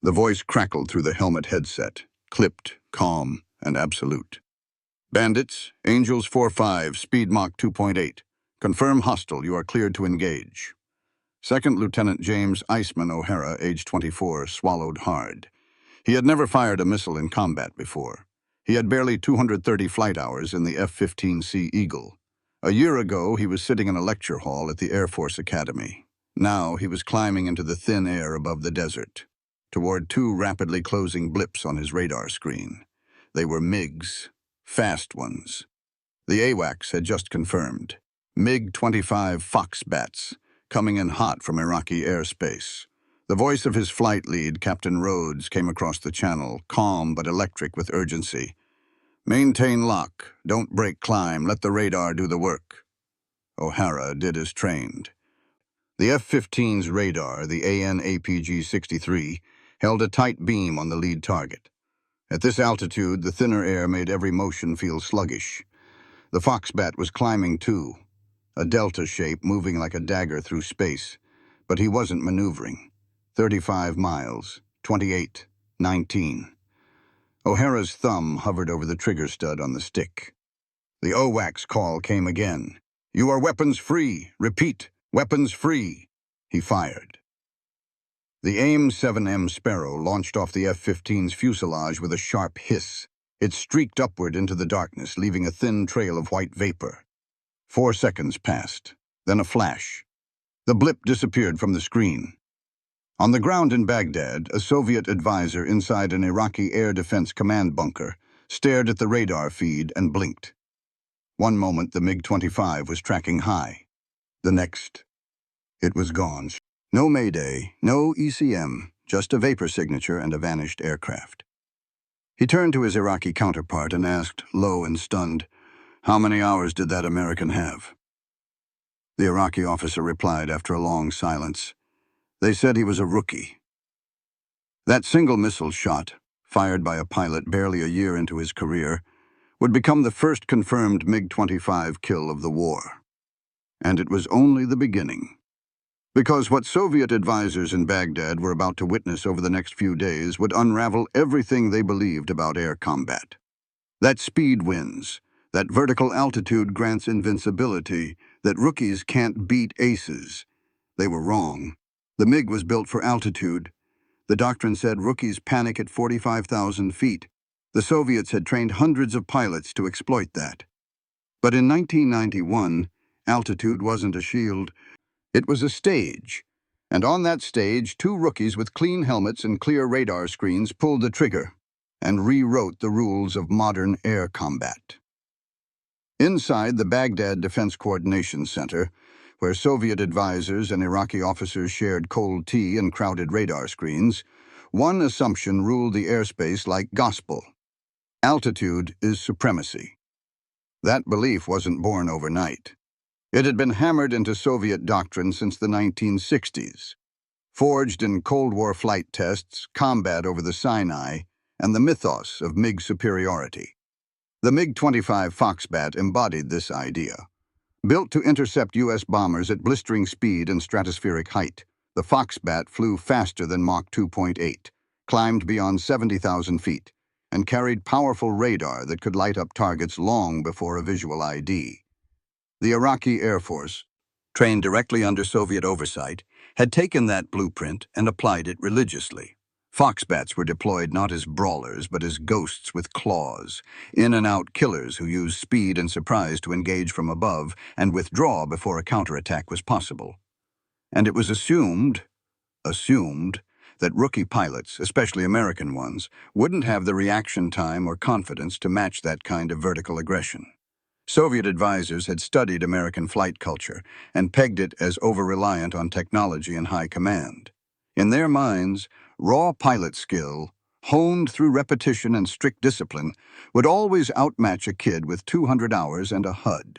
The voice crackled through the helmet headset, clipped, calm, and absolute. Bandits, Angels 4-5, speed Mach 2.8. Confirm hostile, you are cleared to engage. Second Lieutenant James Iceman O'Hara, age 24, swallowed hard. He had never fired a missile in combat before. He had barely 230 flight hours in the F-15C Eagle. A year ago, he was sitting in a lecture hall at the Air Force Academy. Now he was climbing into the thin air above the desert, toward two rapidly closing blips on his radar screen. They were MiGs, fast ones. The AWACS had just confirmed. MiG-25 Foxbats, coming in hot from Iraqi airspace. The voice of his flight lead, Captain Rhodes, came across the channel, calm but electric with urgency. Maintain lock, don't break climb, let the radar do the work. O'Hara did as trained. The F-15's radar, the AN/APG-63, held a tight beam on the lead target. At this altitude, the thinner air made every motion feel sluggish. The Foxbat was climbing too, a delta shape moving like a dagger through space, but he wasn't maneuvering. 35 miles, 28, 19. O'Hara's thumb hovered over the trigger stud on the stick. The AWACS call came again. You are weapons free. Repeat, weapons free. He fired. The AIM-7M Sparrow launched off the F-15's fuselage with a sharp hiss. It streaked upward into the darkness, leaving a thin trail of white vapor. 4 seconds passed, then a flash. The blip disappeared from the screen. On the ground in Baghdad, a Soviet advisor inside an Iraqi Air Defense command bunker stared at the radar feed and blinked. One moment, the MiG-25 was tracking high. The next, it was gone. No Mayday, no ECM, just a vapor signature and a vanished aircraft. He turned to his Iraqi counterpart and asked, low and stunned, "How many hours did that American have?" The Iraqi officer replied after a long silence, "They said he was a rookie." That single missile shot, fired by a pilot barely a year into his career, would become the first confirmed MiG-25 kill of the war. And it was only the beginning. Because what Soviet advisors in Baghdad were about to witness over the next few days would unravel everything they believed about air combat. That speed wins, that vertical altitude grants invincibility, that rookies can't beat aces. They were wrong. The MiG was built for altitude. The doctrine said rookies panic at 45,000 feet. The Soviets had trained hundreds of pilots to exploit that. But in 1991, altitude wasn't a shield. It was a stage. And on that stage, two rookies with clean helmets and clear radar screens pulled the trigger and rewrote the rules of modern air combat. Inside the Baghdad Defense Coordination Center, where Soviet advisors and Iraqi officers shared cold tea and crowded radar screens, one assumption ruled the airspace like gospel. Altitude is supremacy. That belief wasn't born overnight. It had been hammered into Soviet doctrine since the 1960s, forged in Cold War flight tests, combat over the Sinai, and the mythos of MiG superiority. The MiG-25 Foxbat embodied this idea. Built to intercept U.S. bombers at blistering speed and stratospheric height, the Foxbat flew faster than Mach 2.8, climbed beyond 70,000 feet, and carried powerful radar that could light up targets long before a visual ID. The Iraqi Air Force, trained directly under Soviet oversight, had taken that blueprint and applied it religiously. Foxbats were deployed not as brawlers, but as ghosts with claws, in-and-out killers who used speed and surprise to engage from above and withdraw before a counterattack was possible. And it was assumed that rookie pilots, especially American ones, wouldn't have the reaction time or confidence to match that kind of vertical aggression. Soviet advisors had studied American flight culture and pegged it as over-reliant on technology and high command. In their minds, raw pilot skill, honed through repetition and strict discipline, would always outmatch a kid with 200 hours and a HUD.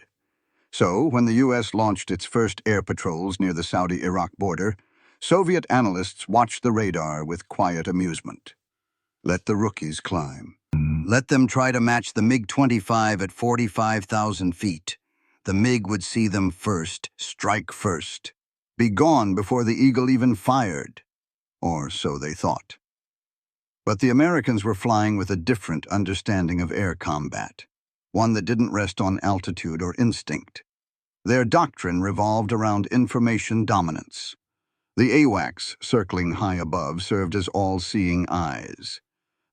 So, when the U.S. launched its first air patrols near the Saudi-Iraq border, Soviet analysts watched the radar with quiet amusement. Let the rookies climb. Let them try to match the MiG-25 at 45,000 feet. The MiG would see them first, strike first, be gone before the Eagle even fired. Or so they thought. But the Americans were flying with a different understanding of air combat, one that didn't rest on altitude or instinct. Their doctrine revolved around information dominance. The AWACS circling high above served as all-seeing eyes.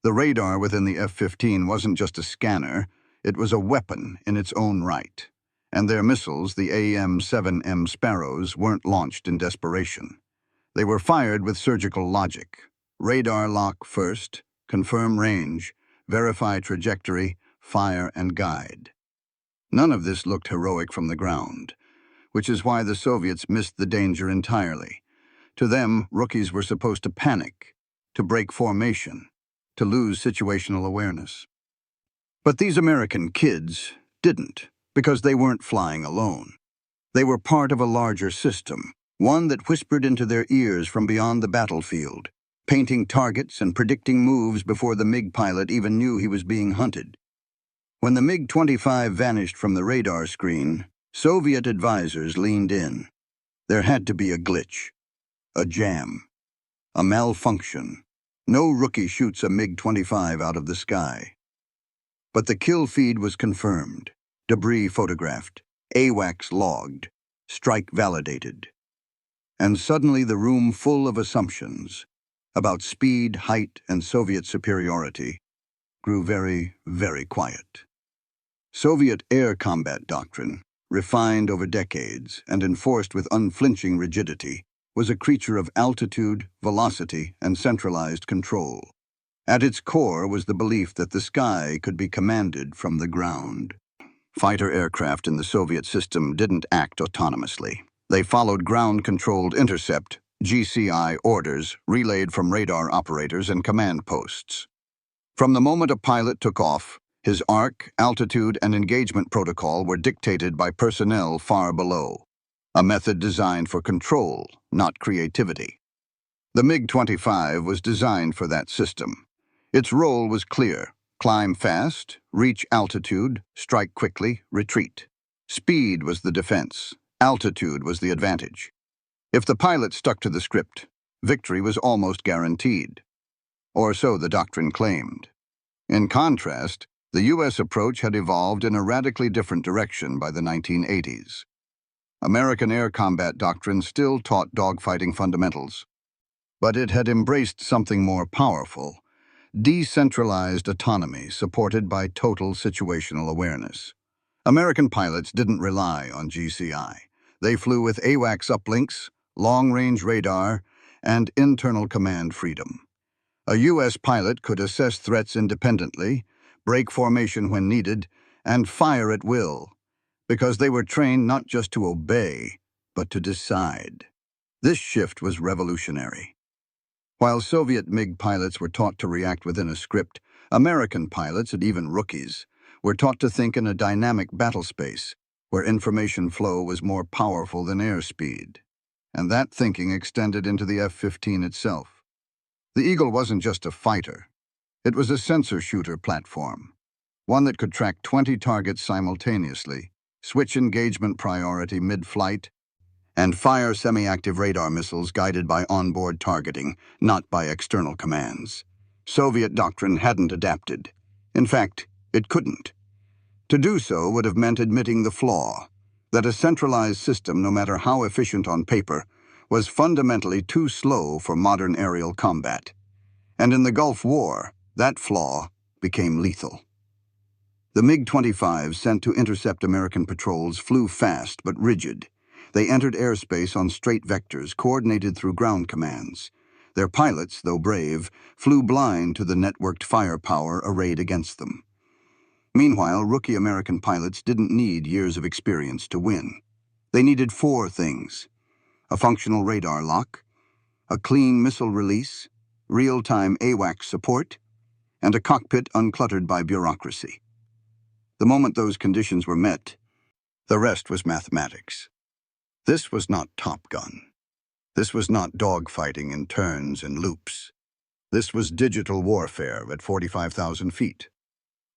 The radar within the F-15 wasn't just a scanner, it was a weapon in its own right. And their missiles, the AIM-7M Sparrows, weren't launched in desperation. They were fired with surgical logic. Radar lock first, confirm range, verify trajectory, fire and guide. None of this looked heroic from the ground, which is why the Soviets missed the danger entirely. To them, rookies were supposed to panic, to break formation, to lose situational awareness. But these American kids didn't, because they weren't flying alone. They were part of a larger system, one that whispered into their ears from beyond the battlefield, painting targets and predicting moves before the MiG pilot even knew he was being hunted. When the MiG-25 vanished from the radar screen, Soviet advisors leaned in. There had to be a glitch, a jam, a malfunction. No rookie shoots a MiG-25 out of the sky. But the kill feed was confirmed, debris photographed, AWACS logged, strike validated. And suddenly the room full of assumptions about speed, height, and Soviet superiority grew very, very quiet. Soviet air combat doctrine, refined over decades and enforced with unflinching rigidity, was a creature of altitude, velocity, and centralized control. At its core was the belief that the sky could be commanded from the ground. Fighter aircraft in the Soviet system didn't act autonomously. They followed ground-controlled intercept, GCI orders relayed from radar operators and command posts. From the moment a pilot took off, his arc, altitude, and engagement protocol were dictated by personnel far below, a method designed for control, not creativity. The MiG-25 was designed for that system. Its role was clear: climb fast, reach altitude, strike quickly, retreat. Speed was the defense, altitude was the advantage. If the pilot stuck to the script, victory was almost guaranteed. Or so the doctrine claimed. In contrast, the U.S. approach had evolved in a radically different direction by the 1980s. American air combat doctrine still taught dogfighting fundamentals, but it had embraced something more powerful: decentralized autonomy supported by total situational awareness. American pilots didn't rely on GCI. They flew with AWACS uplinks, long-range radar, and internal command freedom. A U.S. pilot could assess threats independently, break formation when needed, and fire at will, because they were trained not just to obey, but to decide. This shift was revolutionary. While Soviet MiG pilots were taught to react within a script, American pilots, and even rookies, were taught to think in a dynamic battlespace, where information flow was more powerful than airspeed. And that thinking extended into the F-15 itself. The Eagle wasn't just a fighter. It was a sensor shooter platform, one that could track 20 targets simultaneously, switch engagement priority mid-flight, and fire semi-active radar missiles guided by onboard targeting, not by external commands. Soviet doctrine hadn't adapted. In fact, it couldn't. To do so would have meant admitting the flaw, that a centralized system, no matter how efficient on paper, was fundamentally too slow for modern aerial combat. And in the Gulf War, that flaw became lethal. The MiG-25 sent to intercept American patrols flew fast but rigid. They entered airspace on straight vectors coordinated through ground commands. Their pilots, though brave, flew blind to the networked firepower arrayed against them. Meanwhile, rookie American pilots didn't need years of experience to win. They needed 4 things: a functional radar lock, a clean missile release, real-time AWACS support, and a cockpit uncluttered by bureaucracy. The moment those conditions were met, the rest was mathematics. This was not Top Gun. This was not dogfighting in turns and loops. This was digital warfare at 45,000 feet.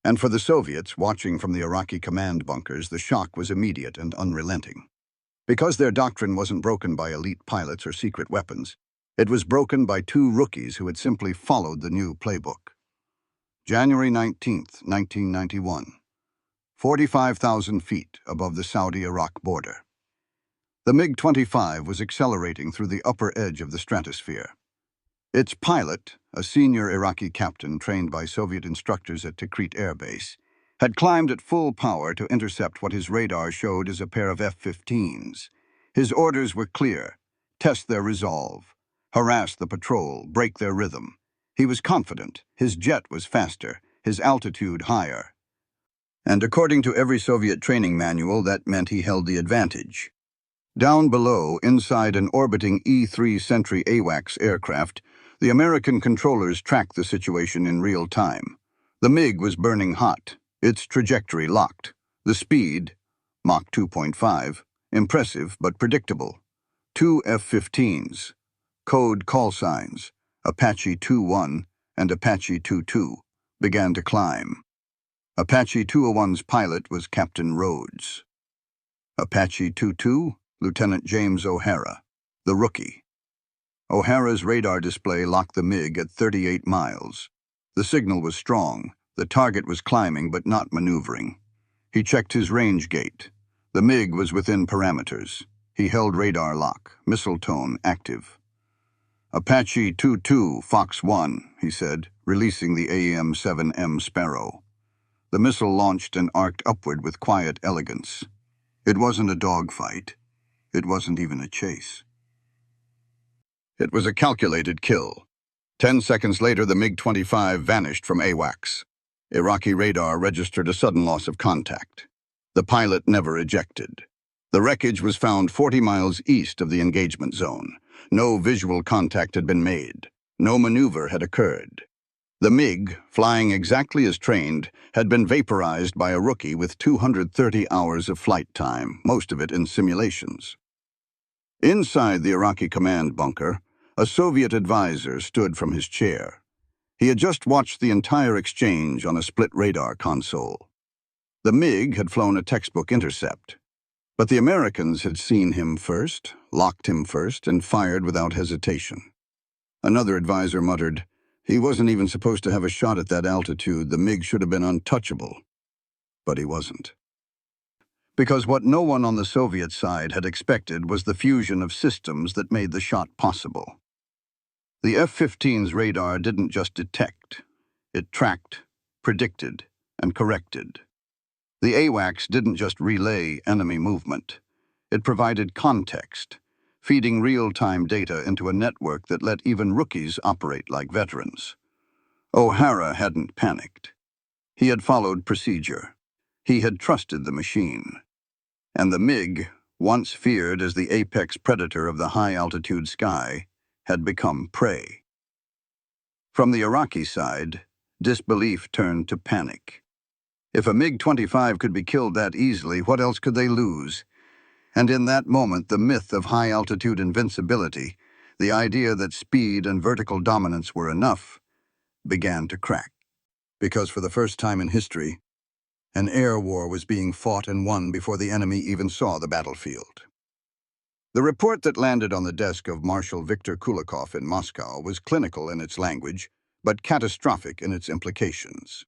And for the Soviets, watching from the Iraqi command bunkers, the shock was immediate and unrelenting. Because their doctrine wasn't broken by elite pilots or secret weapons, It was broken by two rookies who had simply followed the new playbook. January 19th, 1991. 45,000 feet above the Saudi-Iraq border. The MiG-25 was accelerating through the upper edge of the stratosphere. Its pilot, a senior Iraqi captain trained by Soviet instructors at Tikrit Air Base, had climbed at full power to intercept what his radar showed as a pair of F-15s. His orders were clear: test their resolve, harass the patrol, break their rhythm. He was confident. His jet was faster, his altitude higher. And according to every Soviet training manual, that meant he held the advantage. Down below, inside an orbiting E-3 Sentry AWACS aircraft, the American controllers tracked the situation in real time. The MiG was burning hot, its trajectory locked. The speed, Mach 2.5, impressive but predictable. Two F-15s, code call signs, Apache 2-1 and Apache 2-2, began to climb. Apache 201's pilot was Captain Rhodes. Apache 2-2, Lieutenant James O'Hara, the rookie. O'Hara's radar display locked the MiG at 38 miles. The signal was strong. The target was climbing but not maneuvering. He checked his range gate. The MiG was within parameters. He held radar lock, missile tone active. Apache 2-2, Fox 1, he said, releasing the AEM-7M Sparrow. The missile launched and arced upward with quiet elegance. It wasn't a dogfight. It wasn't even a chase. It was a calculated kill. 10 seconds later, the MiG-25 vanished from AWACS. Iraqi radar registered a sudden loss of contact. The pilot never ejected. The wreckage was found 40 miles east of the engagement zone. No visual contact had been made. No maneuver had occurred. The MiG, flying exactly as trained, had been vaporized by a rookie with 230 hours of flight time, most of it in simulations. Inside the Iraqi command bunker, a Soviet advisor stood from his chair. He had just watched the entire exchange on a split radar console. The MiG had flown a textbook intercept, but the Americans had seen him first, locked him first, and fired without hesitation. Another advisor muttered, "He wasn't even supposed to have a shot at that altitude. The MiG should have been untouchable." But he wasn't. Because what no one on the Soviet side had expected was the fusion of systems that made the shot possible. The F-15's radar didn't just detect. It tracked, predicted, and corrected. The AWACS didn't just relay enemy movement. It provided context, feeding real-time data into a network that let even rookies operate like veterans. O'Hara hadn't panicked. He had followed procedure. He had trusted the machine. And the MiG, once feared as the apex predator of the high-altitude sky, had become prey. From the Iraqi side, disbelief turned to panic. If a MiG-25 could be killed that easily, what else could they lose? And in that moment, the myth of high-altitude invincibility, the idea that speed and vertical dominance were enough, began to crack. Because for the first time in history, an air war was being fought and won before the enemy even saw the battlefield. The report that landed on the desk of Marshal Viktor Kulikov in Moscow was clinical in its language, but catastrophic in its implications.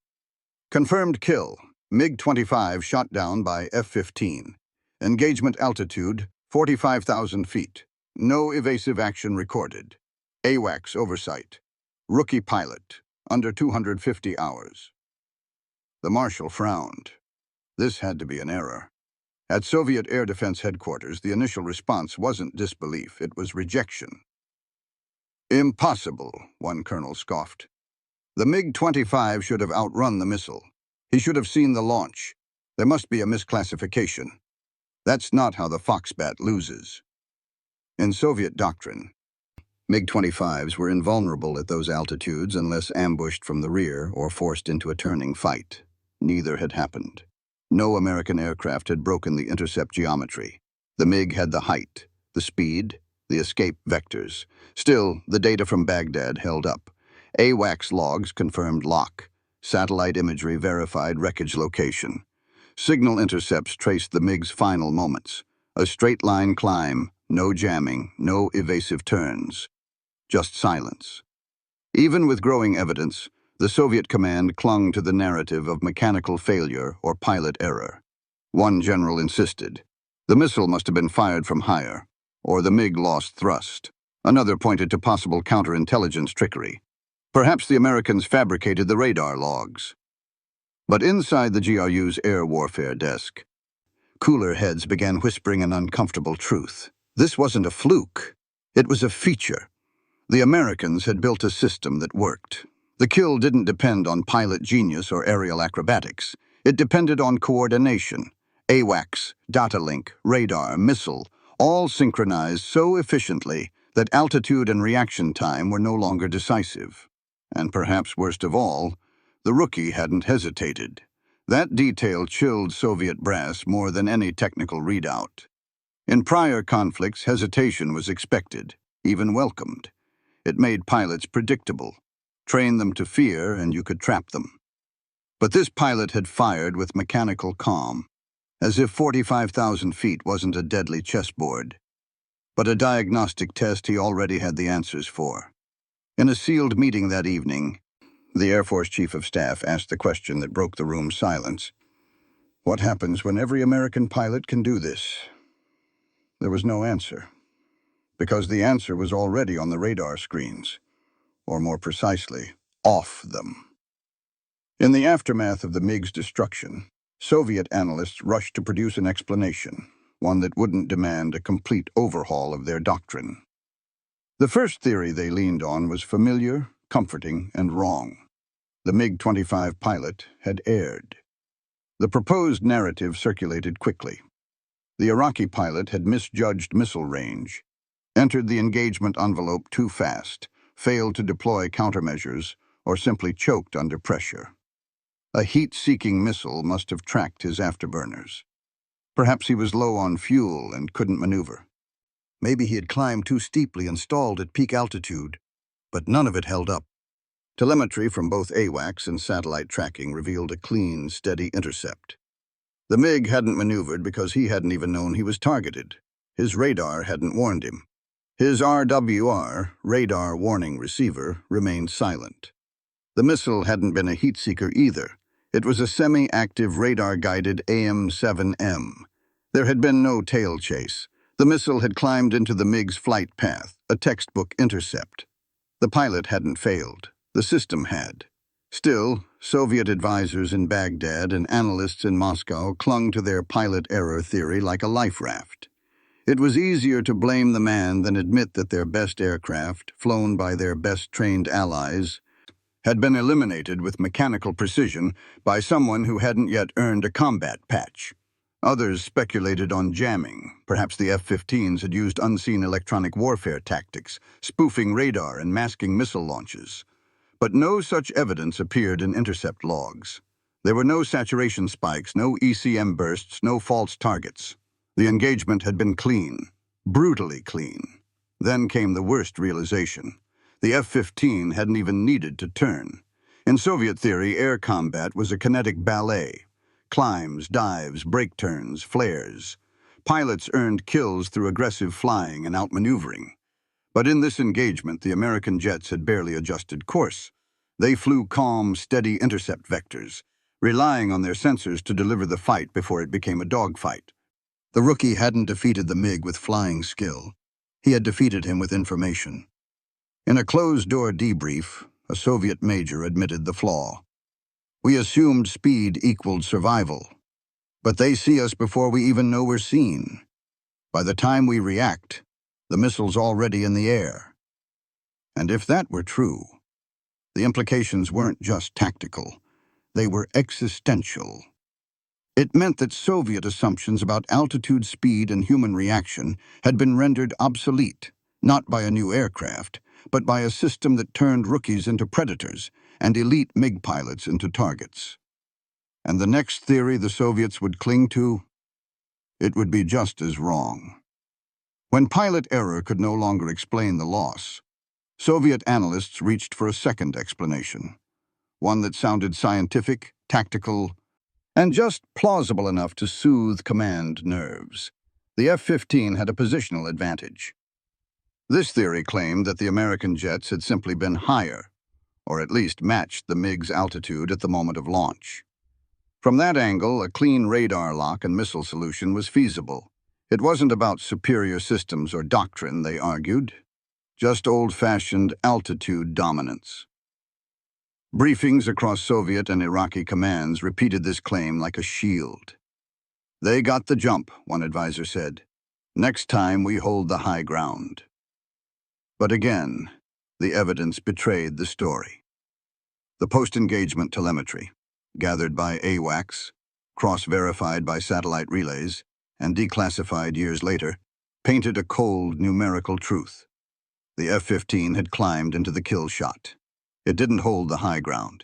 Confirmed kill, MiG-25 shot down by F-15. Engagement altitude, 45,000 feet. No evasive action recorded. AWACS oversight. Rookie pilot, under 250 hours. The Marshal frowned. This had to be an error. At Soviet Air Defense Headquarters, the initial response wasn't disbelief, it was rejection. "Impossible," one colonel scoffed. "The MiG-25 should have outrun the missile. He should have seen the launch. There must be a misclassification. That's not how the Foxbat loses." In Soviet doctrine, MiG-25s were invulnerable at those altitudes unless ambushed from the rear or forced into a turning fight. Neither had happened. No American aircraft had broken the intercept geometry. The MiG had the height, the speed, the escape vectors. Still, the data from Baghdad held up. AWACS logs confirmed lock. Satellite imagery verified wreckage location. Signal intercepts traced the MiG's final moments. A straight-line climb, no jamming, no evasive turns. just silence. Even with growing evidence, the Soviet command clung to the narrative of mechanical failure or pilot error. One general insisted, the missile must have been fired from higher, or the MiG lost thrust. Another pointed to possible counterintelligence trickery. Perhaps the Americans fabricated the radar logs. But inside the GRU's air warfare desk, cooler heads began whispering an uncomfortable truth. This wasn't a fluke. It was a feature. The Americans had built a system that worked. The kill didn't depend on pilot genius or aerial acrobatics. It depended on coordination. AWACS, data link, radar, missile, all synchronized so efficiently that altitude and reaction time were no longer decisive. And perhaps worst of all, the rookie hadn't hesitated. That detail chilled Soviet brass more than any technical readout. In prior conflicts, hesitation was expected, even welcomed. It made pilots predictable. Train them to fear and you could trap them. But this pilot had fired with mechanical calm, as if 45,000 feet wasn't a deadly chessboard, but a diagnostic test he already had the answers for. In a sealed meeting that evening, the Air Force Chief of Staff asked the question that broke the room's silence. What happens when every American pilot can do this? There was no answer, because the answer was already on the radar screens, or more precisely, off them. In the aftermath of the MiG's destruction, Soviet analysts rushed to produce an explanation, one that wouldn't demand a complete overhaul of their doctrine. The first theory they leaned on was familiar, comforting, and wrong. The MiG-25 pilot had erred. The proposed narrative circulated quickly. The Iraqi pilot had misjudged missile range, entered the engagement envelope too fast, failed to deploy countermeasures, or simply choked under pressure. A heat-seeking missile must have tracked his afterburners. Perhaps he was low on fuel and couldn't maneuver. Maybe he had climbed too steeply and stalled at peak altitude, but none of it held up. Telemetry from both AWACS and satellite tracking revealed a clean, steady intercept. The MiG hadn't maneuvered because he hadn't even known he was targeted. His radar hadn't warned him. His RWR, radar warning receiver, remained silent. The missile hadn't been a heat seeker either. It was a semi-active radar-guided AM-7M. There had been no tail chase. The missile had climbed into the MiG's flight path, a textbook intercept. The pilot hadn't failed. The system had. Still, Soviet advisors in Baghdad and analysts in Moscow clung to their pilot error theory like a life raft. It was easier to blame the man than admit that their best aircraft, flown by their best-trained allies, had been eliminated with mechanical precision by someone who hadn't yet earned a combat patch. Others speculated on jamming. Perhaps the F-15s had used unseen electronic warfare tactics, spoofing radar and masking missile launches. But no such evidence appeared in intercept logs. There were no saturation spikes, no ECM bursts, no false targets. The engagement had been clean, brutally clean. Then came the worst realization. The F-15 hadn't even needed to turn. In Soviet theory, air combat was a kinetic ballet. Climbs, dives, brake turns, flares. Pilots earned kills through aggressive flying and outmaneuvering. But in this engagement, the American jets had barely adjusted course. They flew calm, steady intercept vectors, relying on their sensors to deliver the fight before it became a dogfight. The rookie hadn't defeated the MiG with flying skill. He had defeated him with information. In a closed-door debrief, a Soviet major admitted the flaw. We assumed speed equaled survival, but they see us before we even know we're seen. By the time we react, the missile's already in the air. And if that were true, the implications weren't just tactical, they were existential. It meant that Soviet assumptions about altitude, speed, and human reaction had been rendered obsolete, not by a new aircraft, but by a system that turned rookies into predators and elite MiG pilots into targets. And the next theory the Soviets would cling to, it would be just as wrong. When pilot error could no longer explain the loss, Soviet analysts reached for a second explanation, one that sounded scientific, tactical, and just plausible enough to soothe command nerves. The F-15 had a positional advantage. This theory claimed that the American jets had simply been higher, or at least matched the MiG's altitude at the moment of launch. From that angle, a clean radar lock and missile solution was feasible. It wasn't about superior systems or doctrine, they argued, just old-fashioned altitude dominance. Briefings across Soviet and Iraqi commands repeated this claim like a shield. "They got the jump," one advisor said. "Next time we hold the high ground." But again, the evidence betrayed the story. The post-engagement telemetry, gathered by AWACS, cross-verified by satellite relays, and declassified years later, painted a cold numerical truth. The F-15 had climbed into the kill shot. It didn't hold the high ground.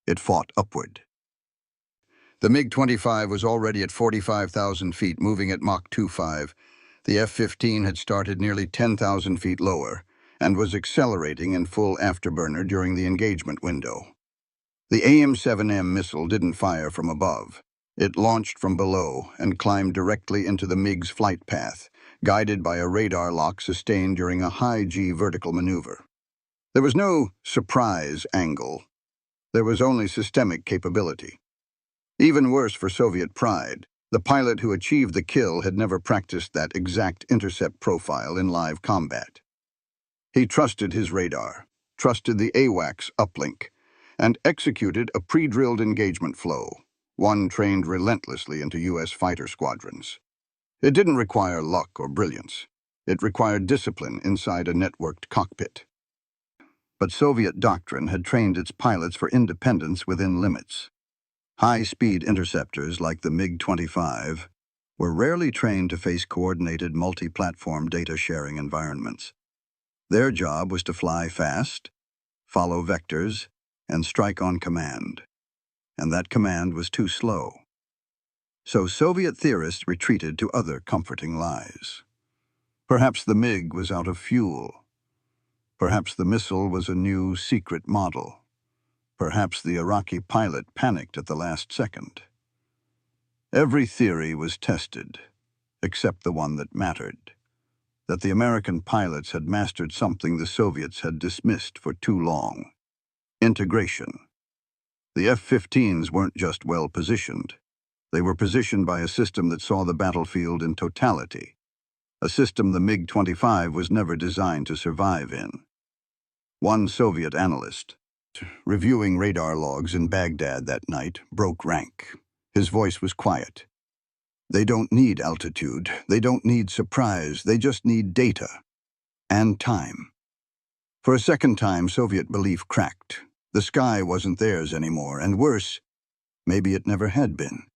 It fought upward. The MiG-25 was already at 45,000 feet, moving at Mach 2.5. The F-15 had started nearly 10,000 feet lower and was accelerating in full afterburner during the engagement window. The AIM-7M missile didn't fire from above. It launched from below and climbed directly into the MiG's flight path, guided by a radar lock sustained during a high-G vertical maneuver. There was no surprise angle. There was only systemic capability. Even worse for Soviet pride, the pilot who achieved the kill had never practiced that exact intercept profile in live combat. He trusted his radar, trusted the AWACS uplink, and executed a pre-drilled engagement flow, one trained relentlessly into U.S. fighter squadrons. It didn't require luck or brilliance. It required discipline inside a networked cockpit. But Soviet doctrine had trained its pilots for independence within limits. High-speed interceptors like the MiG-25 were rarely trained to face coordinated multi-platform data-sharing environments. Their job was to fly fast, follow vectors, and strike on command. And that command was too slow. So Soviet theorists retreated to other comforting lies. Perhaps the MiG was out of fuel. Perhaps the missile was a new secret model. Perhaps the Iraqi pilot panicked at the last second. Every theory was tested, except the one that mattered, that the American pilots had mastered something the Soviets had dismissed for too long: integration. The F-15s weren't just well-positioned. They were positioned by a system that saw the battlefield in totality, a system the MiG-25 was never designed to survive in. One Soviet analyst, reviewing radar logs in Baghdad that night, broke rank. His voice was quiet. "They don't need altitude. They don't need surprise. They just need data. And time." For a second time, Soviet belief cracked. The sky wasn't theirs anymore, and worse, maybe it never had been.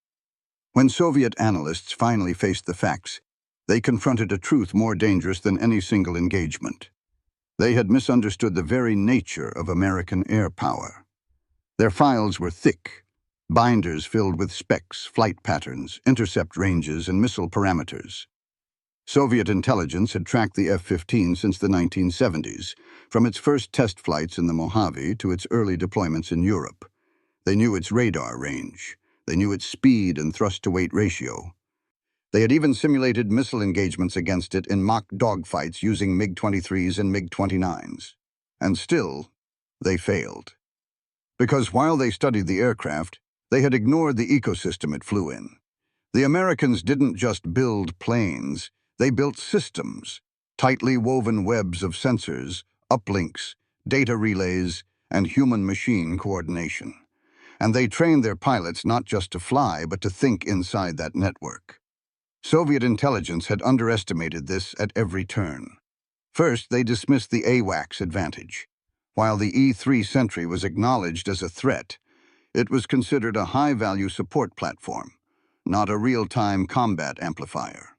When Soviet analysts finally faced the facts, they confronted a truth more dangerous than any single engagement. They had misunderstood the very nature of American air power. Their files were thick, binders filled with specs, flight patterns, intercept ranges, and missile parameters. Soviet intelligence had tracked the F-15 since the 1970s, from its first test flights in the Mojave to its early deployments in Europe. They knew its radar range. They knew its speed and thrust-to-weight ratio. They had even simulated missile engagements against it in mock dogfights using MiG-23s and MiG-29s. And still, they failed. Because while they studied the aircraft, they had ignored the ecosystem it flew in. The Americans didn't just build planes, they built systems, tightly woven webs of sensors, uplinks, data relays, and human-machine coordination. And they trained their pilots not just to fly, but to think inside that network. Soviet intelligence had underestimated this at every turn. First, they dismissed the AWACS advantage. While the E-3 Sentry was acknowledged as a threat, it was considered a high-value support platform, not a real-time combat amplifier.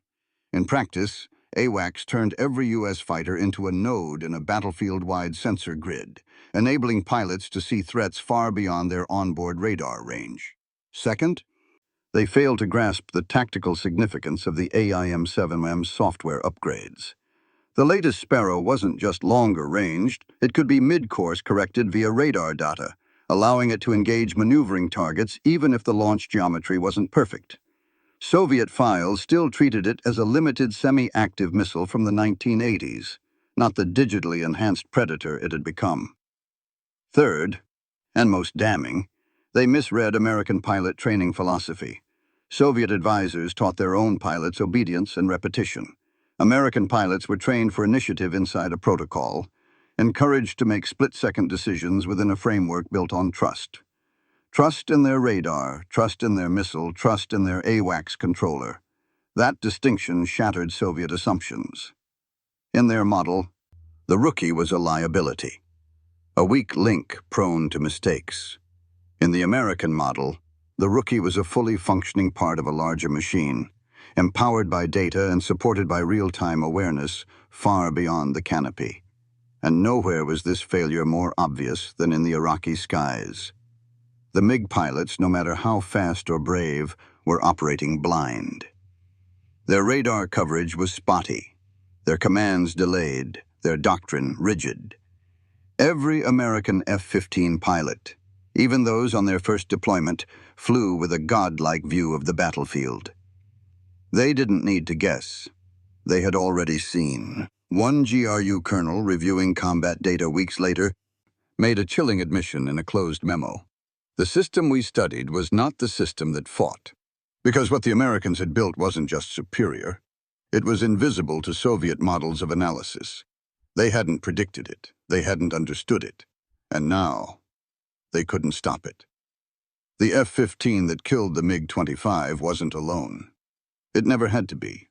In practice, AWACS turned every U.S. fighter into a node in a battlefield-wide sensor grid, enabling pilots to see threats far beyond their onboard radar range. Second, they failed to grasp the tactical significance of the AIM-7M software upgrades. The latest Sparrow wasn't just longer ranged, it could be mid-course corrected via radar data, allowing it to engage maneuvering targets even if the launch geometry wasn't perfect. Soviet files still treated it as a limited semi-active missile from the 1980s, not the digitally enhanced predator it had become. Third, and most damning, they misread American pilot training philosophy. Soviet advisors taught their own pilots obedience and repetition. American pilots were trained for initiative inside a protocol, encouraged to make split-second decisions within a framework built on trust. Trust in their radar, trust in their missile, trust in their AWACS controller. That distinction shattered Soviet assumptions. In their model, the rookie was a liability, a weak link prone to mistakes. In the American model, the rookie was a fully functioning part of a larger machine, empowered by data and supported by real-time awareness far beyond the canopy. And nowhere was this failure more obvious than in the Iraqi skies. The MiG pilots, no matter how fast or brave, were operating blind. Their radar coverage was spotty, their commands delayed, their doctrine rigid. Every American F-15 pilot, even those on their first deployment, flew with a godlike view of the battlefield. They didn't need to guess. They had already seen. One GRU colonel, reviewing combat data weeks later, made a chilling admission in a closed memo. The system we studied was not the system that fought, because what the Americans had built wasn't just superior. It was invisible to Soviet models of analysis. They hadn't predicted it. They hadn't understood it. And now, they couldn't stop it. The F-15 that killed the MiG-25 wasn't alone. It never had to be.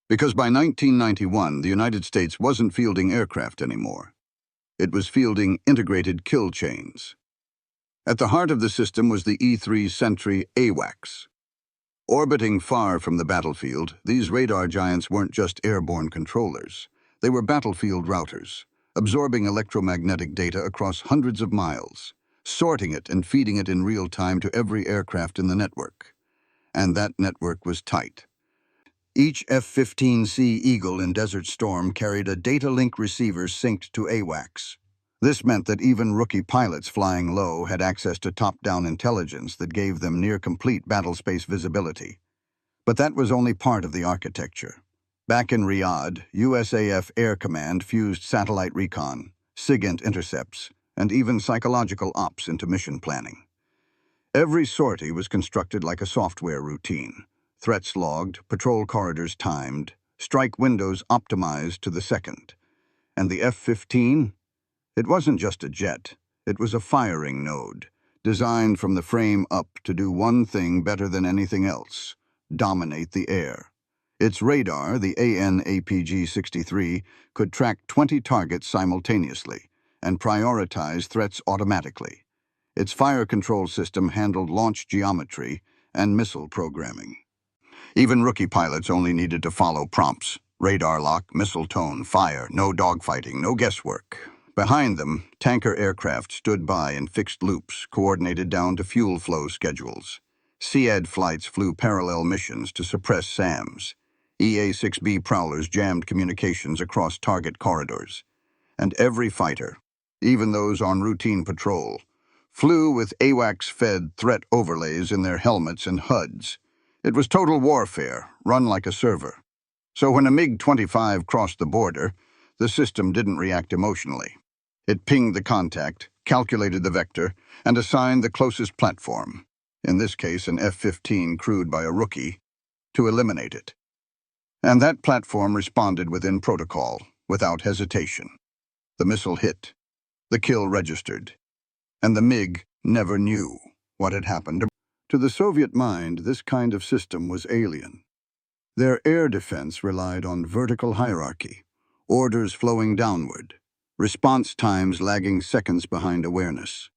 Because by 1991, the United States wasn't fielding aircraft anymore. It was fielding integrated kill chains. At the heart of the system was the E-3 Sentry AWACS. Orbiting far from the battlefield, these radar giants weren't just airborne controllers. They were battlefield routers, absorbing electromagnetic data across hundreds of miles, sorting it and feeding it in real time to every aircraft in the network. And that network was tight. Each F-15C Eagle in Desert Storm carried a data link receiver synced to AWACS. This meant that even rookie pilots flying low had access to top-down intelligence that gave them near-complete battlespace visibility. But that was only part of the architecture. Back in Riyadh, USAF Air Command fused satellite recon, SIGINT intercepts, and even psychological ops into mission planning. Every sortie was constructed like a software routine. Threats logged, patrol corridors timed, strike windows optimized to the second. And the F-15? It wasn't just a jet. It was a firing node, designed from the frame up to do one thing better than anything else: dominate the air. Its radar, the AN/APG-63, could track 20 targets simultaneously and prioritize threats automatically. Its fire control system handled launch geometry and missile programming. Even rookie pilots only needed to follow prompts: radar lock, missile tone, fire, no dogfighting, no guesswork. Behind them, tanker aircraft stood by in fixed loops, coordinated down to fuel flow schedules. SEAD flights flew parallel missions to suppress SAMs. EA-6B prowlers jammed communications across target corridors. And every fighter, even those on routine patrol, flew with AWACS-fed threat overlays in their helmets and HUDs. It was total warfare, run like a server. So when a MiG-25 crossed the border, the system didn't react emotionally. It pinged the contact, calculated the vector, and assigned the closest platform, in this case an F-15 crewed by a rookie, to eliminate it. And that platform responded within protocol, without hesitation. The missile hit, the kill registered, and the MiG never knew what had happened. To the Soviet mind, this kind of system was alien. Their air defense relied on vertical hierarchy, orders flowing downward, response times lagging seconds behind awareness.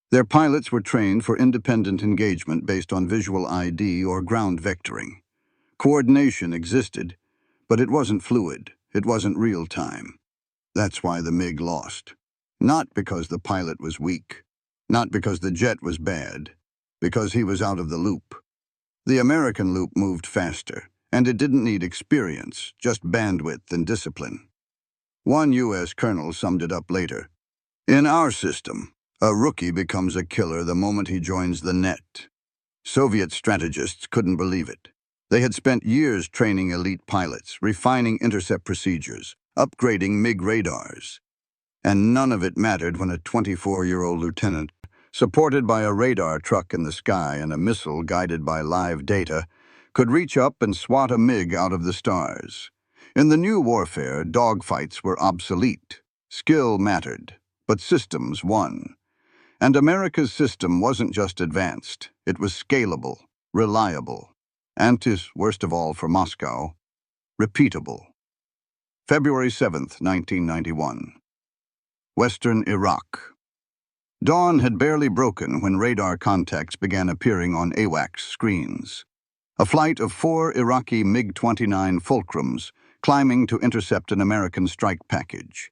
Their pilots were trained for independent engagement based on visual ID or ground vectoring. Coordination existed, but it wasn't fluid, it wasn't real time. That's why the MiG lost. Not because the pilot was weak, not because the jet was bad, because he was out of the loop. The American loop moved faster, and it didn't need experience, just bandwidth and discipline. One U.S. colonel summed it up later. In our system, a rookie becomes a killer the moment he joins the net. Soviet strategists couldn't believe it. They had spent years training elite pilots, refining intercept procedures, upgrading MiG radars. And none of it mattered when a 24-year-old lieutenant, supported by a radar truck in the sky and a missile guided by live data, could reach up and swat a MiG out of the stars. In the new warfare, dogfights were obsolete. Skill mattered, but systems won. And America's system wasn't just advanced, it was scalable, reliable, and, worst of all for Moscow, repeatable. February 7th, 1991. Western Iraq. Dawn had barely broken when radar contacts began appearing on AWACS screens. A flight of 4 Iraqi MiG-29 Fulcrums climbing to intercept an American strike package.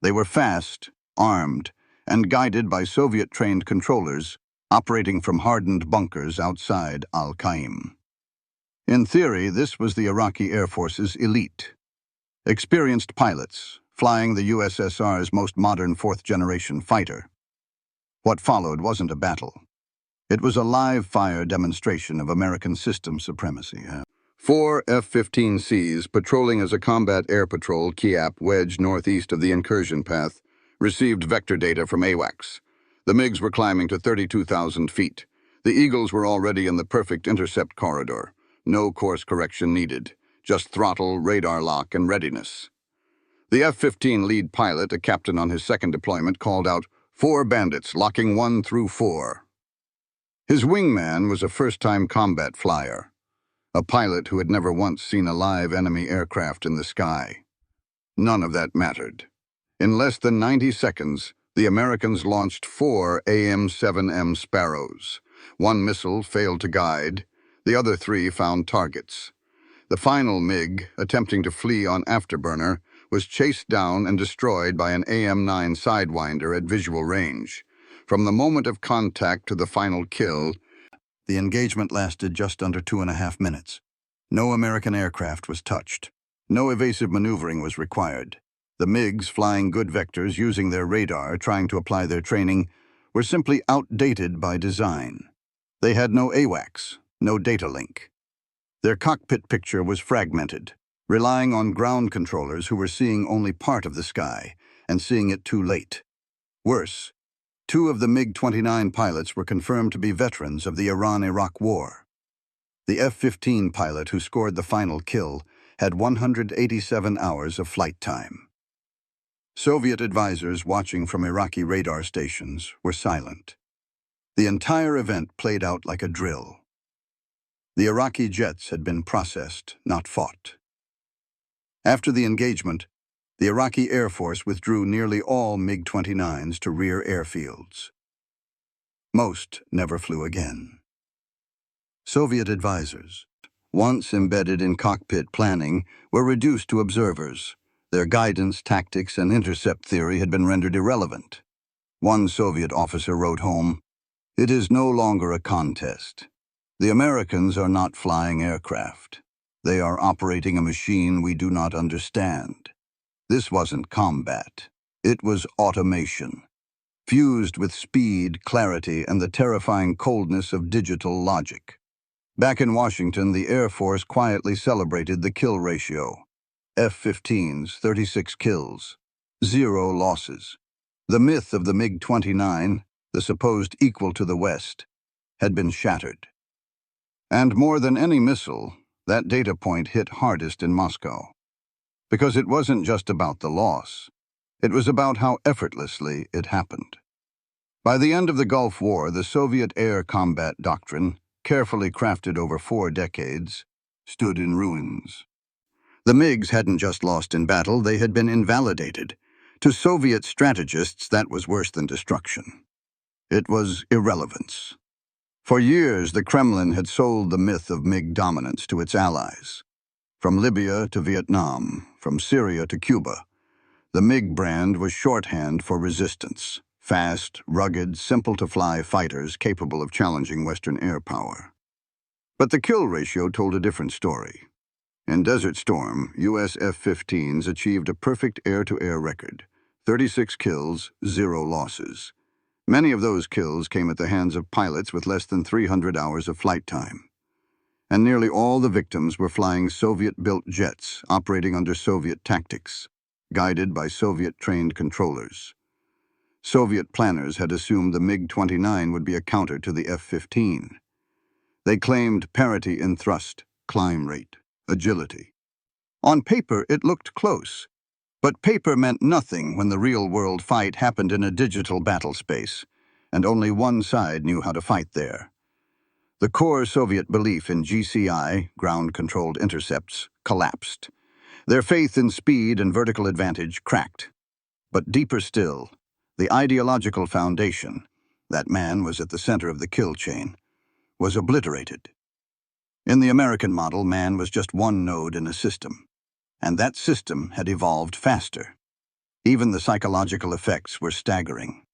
They were fast, armed, and guided by Soviet-trained controllers operating from hardened bunkers outside Al-Qaim. In theory, this was the Iraqi Air Force's elite. Experienced pilots, flying the USSR's most modern fourth-generation fighter. What followed wasn't a battle. It was a live-fire demonstration of American system supremacy. 4 F-15Cs patrolling as a combat air patrol KIAP wedged northeast of the incursion path received vector data from AWACS. The MiGs were climbing to 32,000 feet. The Eagles were already in the perfect intercept corridor. No course correction needed, just throttle, radar lock, and readiness. The F-15 lead pilot, a captain on his second deployment, called out, 4 bandits, locking 1 through 4. His wingman was a first-time combat flyer, a pilot who had never once seen a live enemy aircraft in the sky. None of that mattered. In less than 90 seconds, the Americans launched 4 AIM-7M Sparrows. 1 missile failed to guide. The other 3 found targets. The final MiG, attempting to flee on afterburner, was chased down and destroyed by an AM-9 Sidewinder at visual range. From the moment of contact to the final kill, the engagement lasted just under 2.5 minutes. No American aircraft was touched. No evasive maneuvering was required. The MiGs, flying good vectors, using their radar, trying to apply their training, were simply outdated by design. They had no AWACS, no data link. Their cockpit picture was fragmented, relying on ground controllers who were seeing only part of the sky and seeing it too late. Worse, 2 of the MiG-29 pilots were confirmed to be veterans of the Iran-Iraq War. The F-15 pilot who scored the final kill had 187 hours of flight time. Soviet advisors watching from Iraqi radar stations were silent. The entire event played out like a drill. The Iraqi jets had been processed, not fought. After the engagement, the Iraqi Air Force withdrew nearly all MiG-29s to rear airfields. Most never flew again. Soviet advisors, once embedded in cockpit planning, were reduced to observers. Their guidance, tactics, and intercept theory had been rendered irrelevant. One Soviet officer wrote home, "It is no longer a contest. The Americans are not flying aircraft. They are operating a machine we do not understand. This wasn't combat. It was automation, fused with speed, clarity, and the terrifying coldness of digital logic." Back in Washington, the Air Force quietly celebrated the kill ratio. F-15s, 36 kills, 0 losses. The myth of the MiG-29, the supposed equal to the West, had been shattered. And more than any missile, that data point hit hardest in Moscow. Because it wasn't just about the loss. It was about how effortlessly it happened. By the end of the Gulf War, the Soviet air combat doctrine, carefully crafted over 4 decades, stood in ruins. The MiGs hadn't just lost in battle, they had been invalidated. To Soviet strategists, that was worse than destruction. It was irrelevance. For years, the Kremlin had sold the myth of MiG dominance to its allies. From Libya to Vietnam, from Syria to Cuba, the MiG brand was shorthand for resistance. Fast, rugged, simple-to-fly fighters capable of challenging Western air power. But the kill ratio told a different story. In Desert Storm, U.S. F-15s achieved a perfect air-to-air record, 36 kills, 0 losses. Many of those kills came at the hands of pilots with less than 300 hours of flight time. And nearly all the victims were flying Soviet-built jets operating under Soviet tactics. guided by Soviet-trained controllers. Soviet planners had assumed the MiG-29 would be a counter to the F-15. They claimed parity in thrust, climb rate, agility. On paper, it looked close, but paper meant nothing when the real-world fight happened in a digital battle space, and only one side knew how to fight there. The core Soviet belief in GCI, ground-controlled intercepts, collapsed. Their faith in speed and vertical advantage cracked. But deeper still, the ideological foundation, that man was at the center of the kill chain, was obliterated. In the American model, man was just one node in a system, and that system had evolved faster. Even the psychological effects were staggering.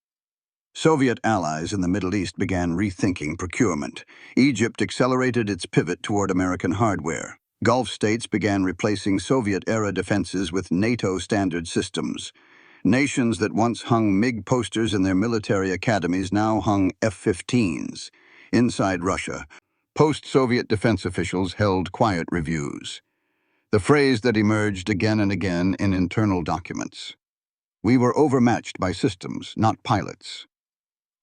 Soviet allies in the Middle East began rethinking procurement. Egypt accelerated its pivot toward American hardware. Gulf states began replacing Soviet-era defenses with NATO-standard systems. Nations that once hung MiG posters in their military academies now hung F-15s. Inside Russia, post-Soviet defense officials held quiet reviews. The phrase that emerged again and again in internal documents. We were overmatched by systems, not pilots.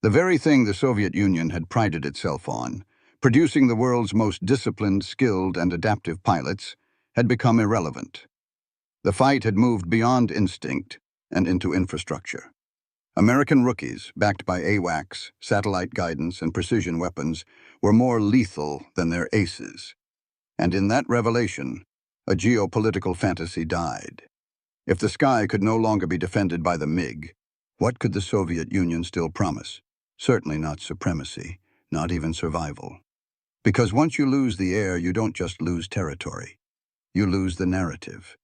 The very thing the Soviet Union had prided itself on, producing the world's most disciplined, skilled, and adaptive pilots, had become irrelevant. The fight had moved beyond instinct and into infrastructure. American rookies, backed by AWACS, satellite guidance, and precision weapons, were more lethal than their aces. And in that revelation, a geopolitical fantasy died. If the sky could no longer be defended by the MiG, what could the Soviet Union still promise? Certainly not supremacy, not even survival. Because once you lose the air, you don't just lose territory. You lose the narrative.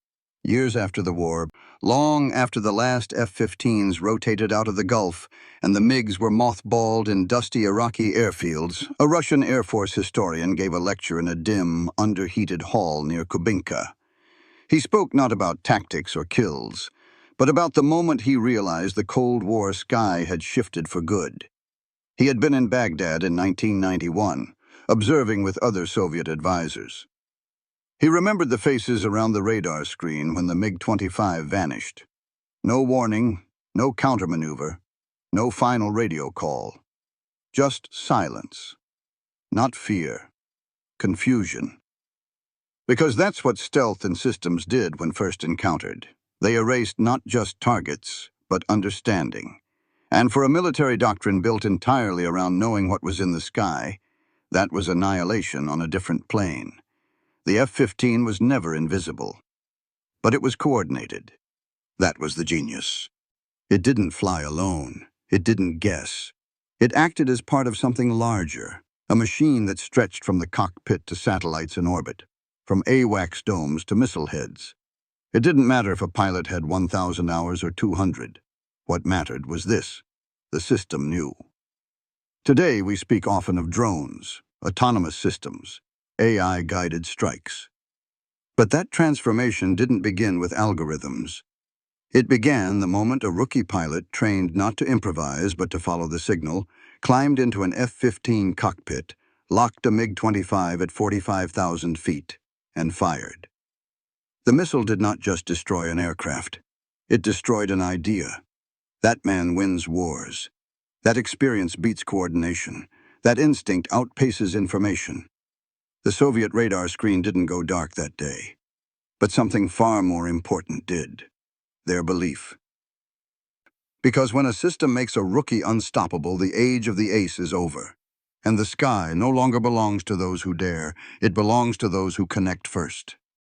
Years after the war, long after the last F-15s rotated out of the Gulf and the MiGs were mothballed in dusty Iraqi airfields, a Russian Air Force historian gave a lecture in a dim, underheated hall near Kubinka. He spoke not about tactics or kills, but about the moment he realized the Cold War sky had shifted for good. He had been in Baghdad in 1991, observing with other Soviet advisors. He remembered the faces around the radar screen when the MiG-25 vanished. No warning, no countermaneuver, no final radio call. Just silence. Not fear. Confusion. Because that's what stealth and systems did when first encountered. They erased not just targets, but understanding. And for a military doctrine built entirely around knowing what was in the sky, that was annihilation on a different plane. The F-15 was never invisible, but it was coordinated. That was the genius. It didn't fly alone. It didn't guess. It acted as part of something larger, a machine that stretched from the cockpit to satellites in orbit, from AWACS domes to missile heads. It didn't matter if a pilot had 1,000 hours or 200. What mattered was this: the system knew. Today we speak often of drones, autonomous systems, AI-guided strikes. But that transformation didn't begin with algorithms. It began the moment a rookie pilot, trained not to improvise but to follow the signal, climbed into an F-15 cockpit, locked a MiG-25 at 45,000 feet, and fired. The missile did not just destroy an aircraft. It destroyed an idea. That man wins wars. That experience beats coordination. That instinct outpaces information. The Soviet radar screen didn't go dark that day. But something far more important did. Their belief. Because when a system makes a rookie unstoppable, the age of the ace is over. And the sky no longer belongs to those who dare. It belongs to those who connect first.